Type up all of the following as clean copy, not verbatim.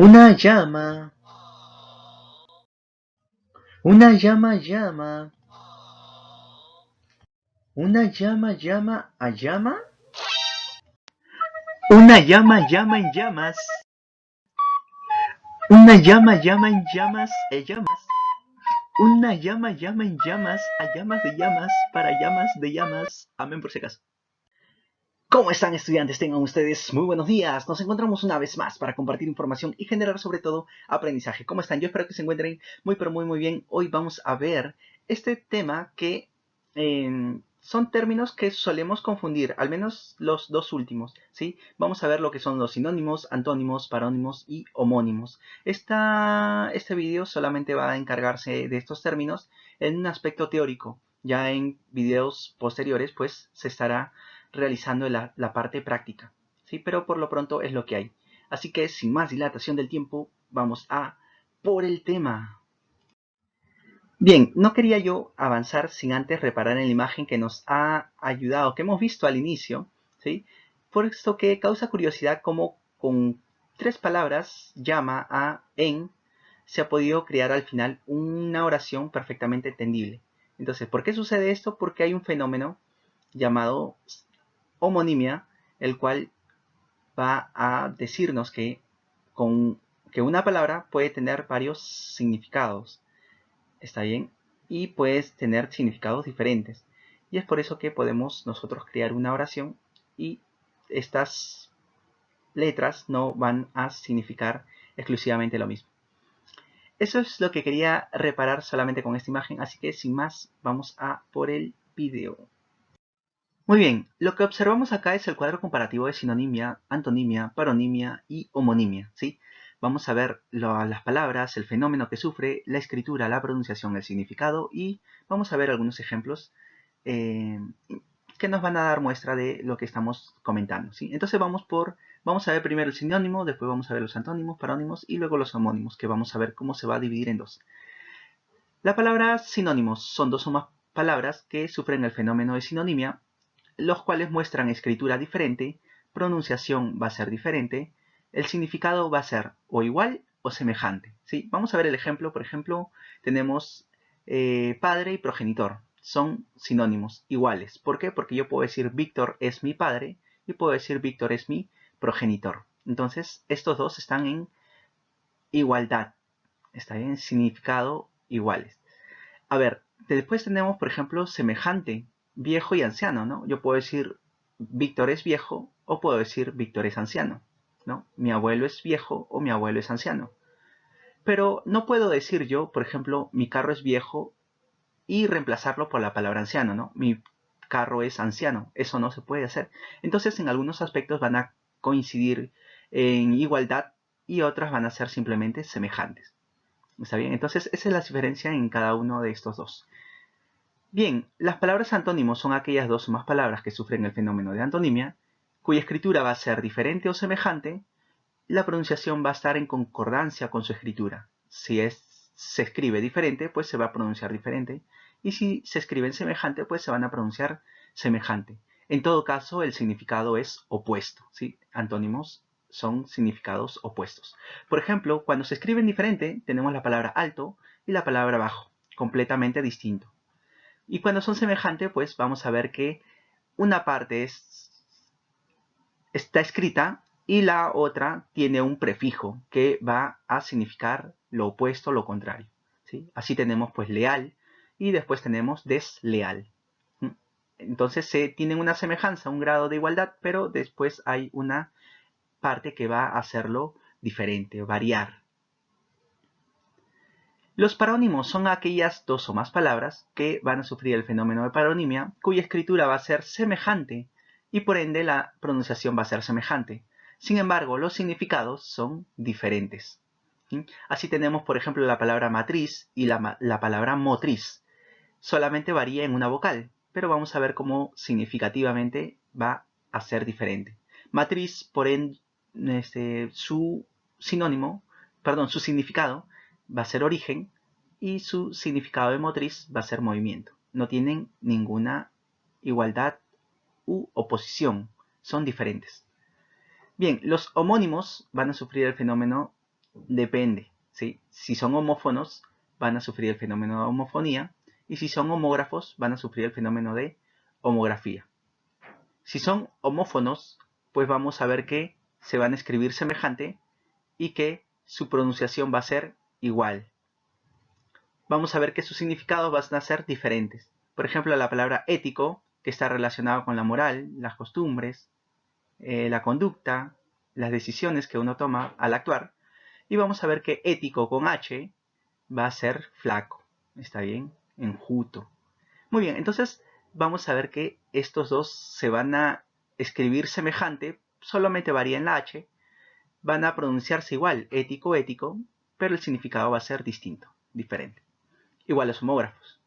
Una llama, una llama llama, una llama llama a llama, una llama llama en llamas, una llama en llamas e llamas, una llama en llamas a llamas de llamas para llamas de llamas. Amén por si acaso. ¿Cómo están, estudiantes? Tengan ustedes muy buenos días. Nos encontramos una vez más para compartir información y generar sobre todo aprendizaje. ¿Cómo están? Yo espero que se encuentren muy pero muy bien. Hoy vamos a ver este tema que son términos que solemos confundir, al menos los dos últimos, ¿sí? Vamos a ver lo que son los sinónimos, antónimos, parónimos y homónimos. Este video solamente va a encargarse de estos términos en un aspecto teórico. Ya en videos posteriores pues se estará realizando la parte práctica, ¿sí? Pero por lo pronto es lo que hay. Así que sin más dilatación del tiempo, vamos a por el tema. Bien, no quería yo avanzar sin antes reparar en la imagen que nos ha ayudado, que hemos visto al inicio, ¿sí? Por esto que causa curiosidad cómo con tres palabras, llama, a, en, se ha podido crear al final una oración perfectamente entendible. Entonces, ¿por qué sucede esto? Porque hay un fenómeno llamado homonimia, el cual va a decirnos que una palabra puede tener varios significados, ¿está bien? Y puede tener significados diferentes. Y es por eso que podemos nosotros crear una oración y estas letras no van a significar exclusivamente lo mismo. Eso es lo que quería reparar solamente con esta imagen, así que sin más vamos a por el video. Muy bien, lo que observamos acá es el cuadro comparativo de sinonimia, antonimia, paronimia y homonimia, ¿sí? Vamos a ver las palabras, el fenómeno que sufre, la escritura, la pronunciación, el significado y vamos a ver algunos ejemplos que nos van a dar muestra de lo que estamos comentando, ¿sí? Entonces vamos a ver primero el sinónimo, después vamos a ver los antónimos, parónimos y luego los homónimos, que vamos a ver cómo se va a dividir en dos. La palabra sinónimos son dos o más palabras que sufren el fenómeno de sinonimia, los cuales muestran escritura diferente, pronunciación va a ser diferente, el significado va a ser o igual o semejante, ¿sí? Vamos a ver el ejemplo. Por ejemplo, tenemos padre y progenitor. Son sinónimos iguales. ¿Por qué? Porque yo puedo decir Víctor es mi padre y puedo decir Víctor es mi progenitor. Entonces, estos dos están en igualdad, están en significado iguales. A ver, después tenemos, por ejemplo, semejante, viejo y anciano, ¿no? Yo puedo decir Víctor es viejo o puedo decir Víctor es anciano, ¿no? Mi abuelo es viejo o mi abuelo es anciano. Pero no puedo decir yo, por ejemplo, mi carro es viejo y reemplazarlo por la palabra anciano, ¿no? Mi carro es anciano. Eso no se puede hacer. Entonces, en algunos aspectos van a coincidir en igualdad y otras van a ser simplemente semejantes. ¿Está bien? Entonces, esa es la diferencia en cada uno de estos dos. Bien, las palabras antónimos son aquellas dos o más palabras que sufren el fenómeno de antonimia, cuya escritura va a ser diferente o semejante, la pronunciación va a estar en concordancia con su escritura. Si se escribe diferente, pues se va a pronunciar diferente, y si se escribe en semejante, pues se van a pronunciar semejante. En todo caso, el significado es opuesto, ¿sí? Antónimos son significados opuestos. Por ejemplo, cuando se escriben diferente, tenemos la palabra alto y la palabra bajo, completamente distinto. Y cuando son semejantes, pues vamos a ver que una parte está escrita y la otra tiene un prefijo que va a significar lo opuesto, lo contrario, ¿sí? Así tenemos pues leal y después tenemos desleal. Entonces tienen una semejanza, un grado de igualdad, pero después hay una parte que va a hacerlo diferente, variar. Los parónimos son aquellas dos o más palabras que van a sufrir el fenómeno de paronimia, cuya escritura va a ser semejante y por ende la pronunciación va a ser semejante. Sin embargo, los significados son diferentes. ¿Sí? Así tenemos, por ejemplo, la palabra matriz y la palabra motriz. Solamente varía en una vocal, pero vamos a ver cómo significativamente va a ser diferente. Matriz, por ende, su significado va a ser origen y su significado de motriz va a ser movimiento. No tienen ninguna igualdad u oposición, son diferentes. Bien, los homónimos van a sufrir el fenómeno depende, ¿sí? Si son homófonos, van a sufrir el fenómeno de homofonía, y si son homógrafos, van a sufrir el fenómeno de homografía. Si son homófonos, pues vamos a ver que se van a escribir semejante y que su pronunciación va a ser igual. Vamos a ver que sus significados van a ser diferentes. Por ejemplo, la palabra ético, que está relacionado con la moral, las costumbres, la conducta, las decisiones que uno toma al actuar. Y vamos a ver que ético con H va a ser flaco. ¿Está bien? Enjuto. Muy bien, entonces vamos a ver que estos dos se van a escribir semejante, solamente varía en la H, van a pronunciarse igual, ético, ético, pero el significado va a ser distinto, diferente. Igual los homógrafos.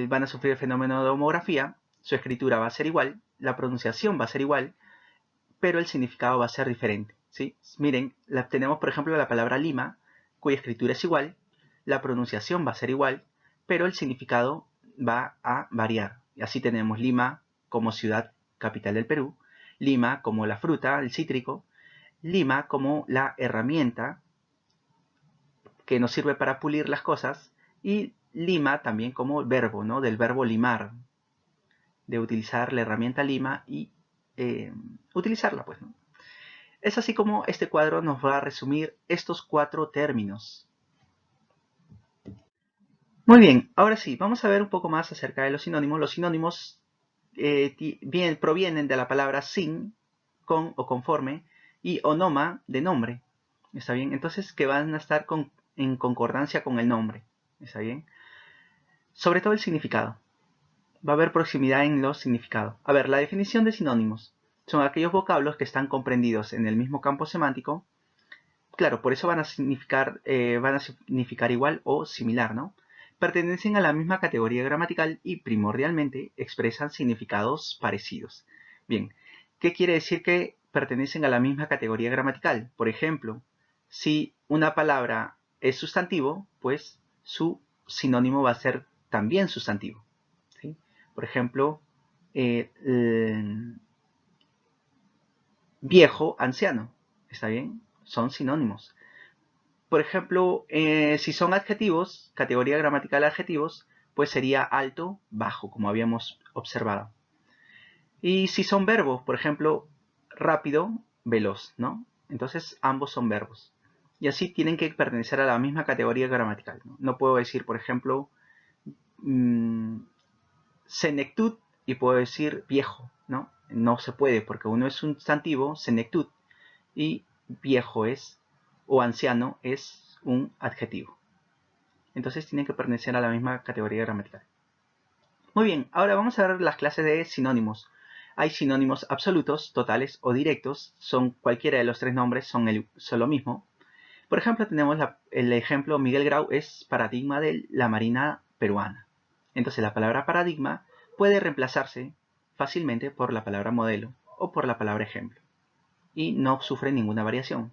Van a sufrir el fenómeno de homografía, su escritura va a ser igual, la pronunciación va a ser igual, pero el significado va a ser diferente, ¿sí? Miren, tenemos por ejemplo la palabra Lima, cuya escritura es igual, la pronunciación va a ser igual, pero el significado va a variar. Y así tenemos Lima como ciudad capital del Perú, Lima como la fruta, el cítrico, Lima como la herramienta que nos sirve para pulir las cosas, y lima también como verbo, ¿no? Del verbo limar, de utilizar la herramienta lima y utilizarla, pues, ¿no? Es así como este cuadro nos va a resumir estos 4 términos. Muy bien, ahora sí, vamos a ver un poco más acerca de los sinónimos. Los sinónimos provienen de la palabra sin, con o conforme, y onoma, de nombre. ¿Está bien? Entonces, que van a estar en concordancia con el nombre. ¿Está bien? Sobre todo el significado. Va a haber proximidad en los significados. A ver, la definición de sinónimos. Son aquellos vocablos que están comprendidos en el mismo campo semántico. Claro, por eso van a significar igual o similar, ¿no? Pertenecen a la misma categoría gramatical y primordialmente expresan significados parecidos. Bien, ¿qué quiere decir que pertenecen a la misma categoría gramatical? Por ejemplo, si una palabra es sustantivo, pues su sinónimo va a ser también sustantivo, ¿sí? Por ejemplo, viejo, anciano, ¿está bien? Son sinónimos. Por ejemplo, si son adjetivos, categoría gramatical adjetivos, pues sería alto, bajo, como habíamos observado. Y si son verbos, por ejemplo, rápido, veloz, ¿no? Entonces ambos son verbos. Y así tienen que pertenecer a la misma categoría gramatical, ¿no? No puedo decir, por ejemplo, senectud y puedo decir viejo, ¿no? No se puede porque uno es un sustantivo, senectud, y viejo es, o anciano es un adjetivo. Entonces tienen que pertenecer a la misma categoría gramatical. Muy bien, ahora vamos a ver las clases de sinónimos. Hay sinónimos absolutos, totales o directos. Son cualquiera de los 3 nombres, son lo mismo. Por ejemplo, tenemos el ejemplo Miguel Grau es paradigma de la marina peruana. Entonces la palabra paradigma puede reemplazarse fácilmente por la palabra modelo o por la palabra ejemplo. Y no sufre ninguna variación.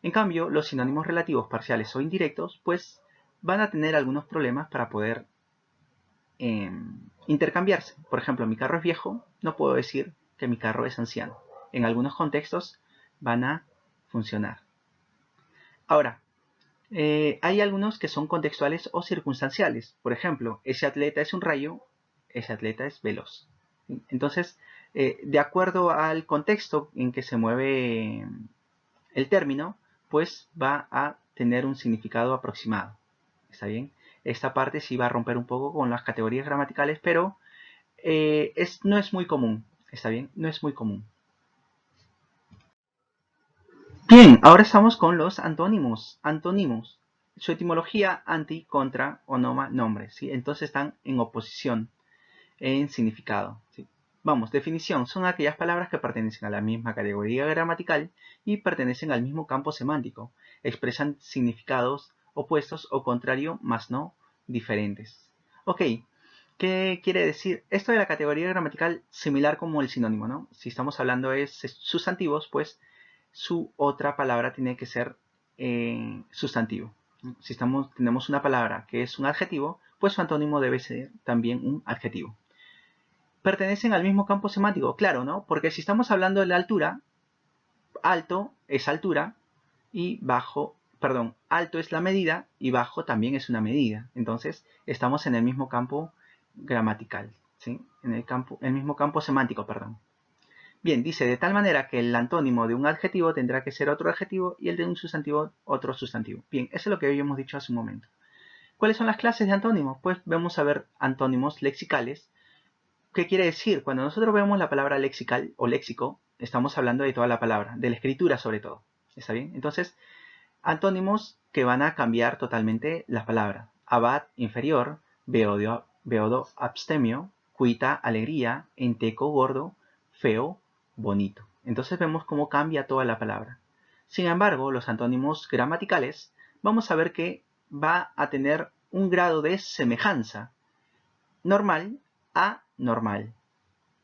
En cambio, los sinónimos relativos parciales o indirectos, pues van a tener algunos problemas para poder intercambiarse. Por ejemplo, mi carro es viejo, no puedo decir que mi carro es anciano. En algunos contextos van a funcionar. Ahora, hay algunos que son contextuales o circunstanciales. Por ejemplo, ese atleta es un rayo, ese atleta es veloz. Entonces, de acuerdo al contexto en que se mueve el término, pues va a tener un significado aproximado. ¿Está bien? Esta parte sí va a romper un poco con las categorías gramaticales, pero no es muy común. ¿Está bien? No es muy común. Bien, ahora estamos con los antónimos. Antónimos. Su etimología anti, contra, onoma, nombre. ¿sí? Entonces están en oposición en significado. ¿sí? Vamos, definición. Son aquellas palabras que pertenecen a la misma categoría gramatical y pertenecen al mismo campo semántico. Expresan significados opuestos o contrario, más no diferentes. Ok, ¿qué quiere decir? Esto de la categoría gramatical similar como el sinónimo, ¿no? Si estamos hablando de sustantivos, pues su otra palabra tiene que ser sustantivo. Si tenemos una palabra que es un adjetivo, pues su antónimo debe ser también un adjetivo. Pertenecen al mismo campo semántico, claro, ¿no? Porque si estamos hablando de la altura, alto es altura, y bajo, perdón, alto es la medida y bajo también es una medida. Entonces, estamos en el mismo campo gramatical, ¿sí? En el mismo campo semántico, perdón. Bien, dice, de tal manera que el antónimo de un adjetivo tendrá que ser otro adjetivo y el de un sustantivo otro sustantivo. Bien, eso es lo que habíamos dicho hace un momento. ¿Cuáles son las clases de antónimos? Pues vamos a ver antónimos lexicales. ¿Qué quiere decir? Cuando nosotros vemos la palabra lexical o léxico, estamos hablando de toda la palabra, de la escritura sobre todo. ¿Está bien? Entonces, antónimos que van a cambiar totalmente las palabras. Abad, inferior, beodo, abstemio, cuita, alegría, enteco, gordo, feo, bonito. Entonces vemos cómo cambia toda la palabra. Sin embargo, los antónimos gramaticales, vamos a ver que va a tener un grado de semejanza. Normal a normal.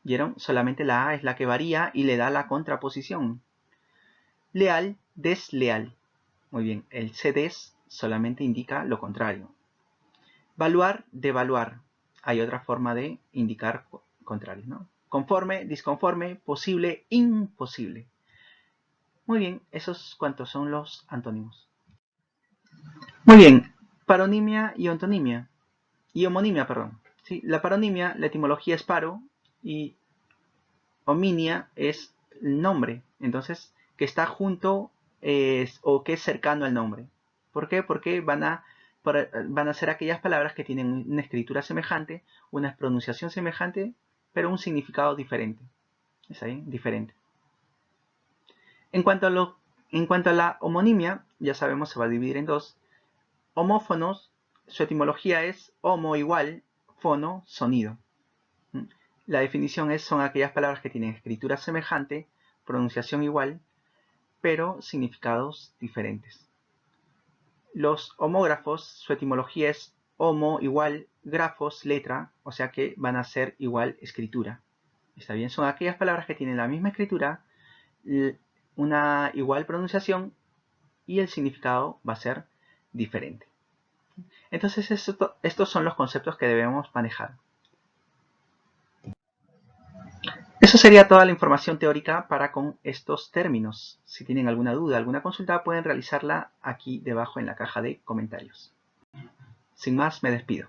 ¿Vieron? Solamente la A es la que varía y le da la contraposición. Leal, desleal. Muy bien, el CDES solamente indica lo contrario. Valuar, devaluar. Hay otra forma de indicar contrarios, ¿no? Conforme, disconforme, posible, imposible. Muy bien, esos cuantos son los antónimos. Muy bien, paronimia y ontonimia. Y homonimia, perdón. ¿Sí? La paronimia, la etimología es paro y hominia es el nombre. Entonces, que está junto o que es cercano al nombre. ¿Por qué? Porque van a ser aquellas palabras que tienen una escritura semejante, una pronunciación semejante, pero un significado diferente. ¿Es ahí? Diferente. En cuanto a la homonimia, ya sabemos, se va a dividir en dos. Homófonos, su etimología es homo igual, fono, sonido. La definición son aquellas palabras que tienen escritura semejante, pronunciación igual, pero significados diferentes. Los homógrafos, su etimología es homo igual, grafos, letra, o sea que van a ser igual escritura. ¿Está bien? Son aquellas palabras que tienen la misma escritura, una igual pronunciación y el significado va a ser diferente. Entonces estos son los conceptos que debemos manejar. Eso sería toda la información teórica para con estos términos. Si tienen alguna duda, alguna consulta, pueden realizarla aquí debajo en la caja de comentarios. Sin más, me despido.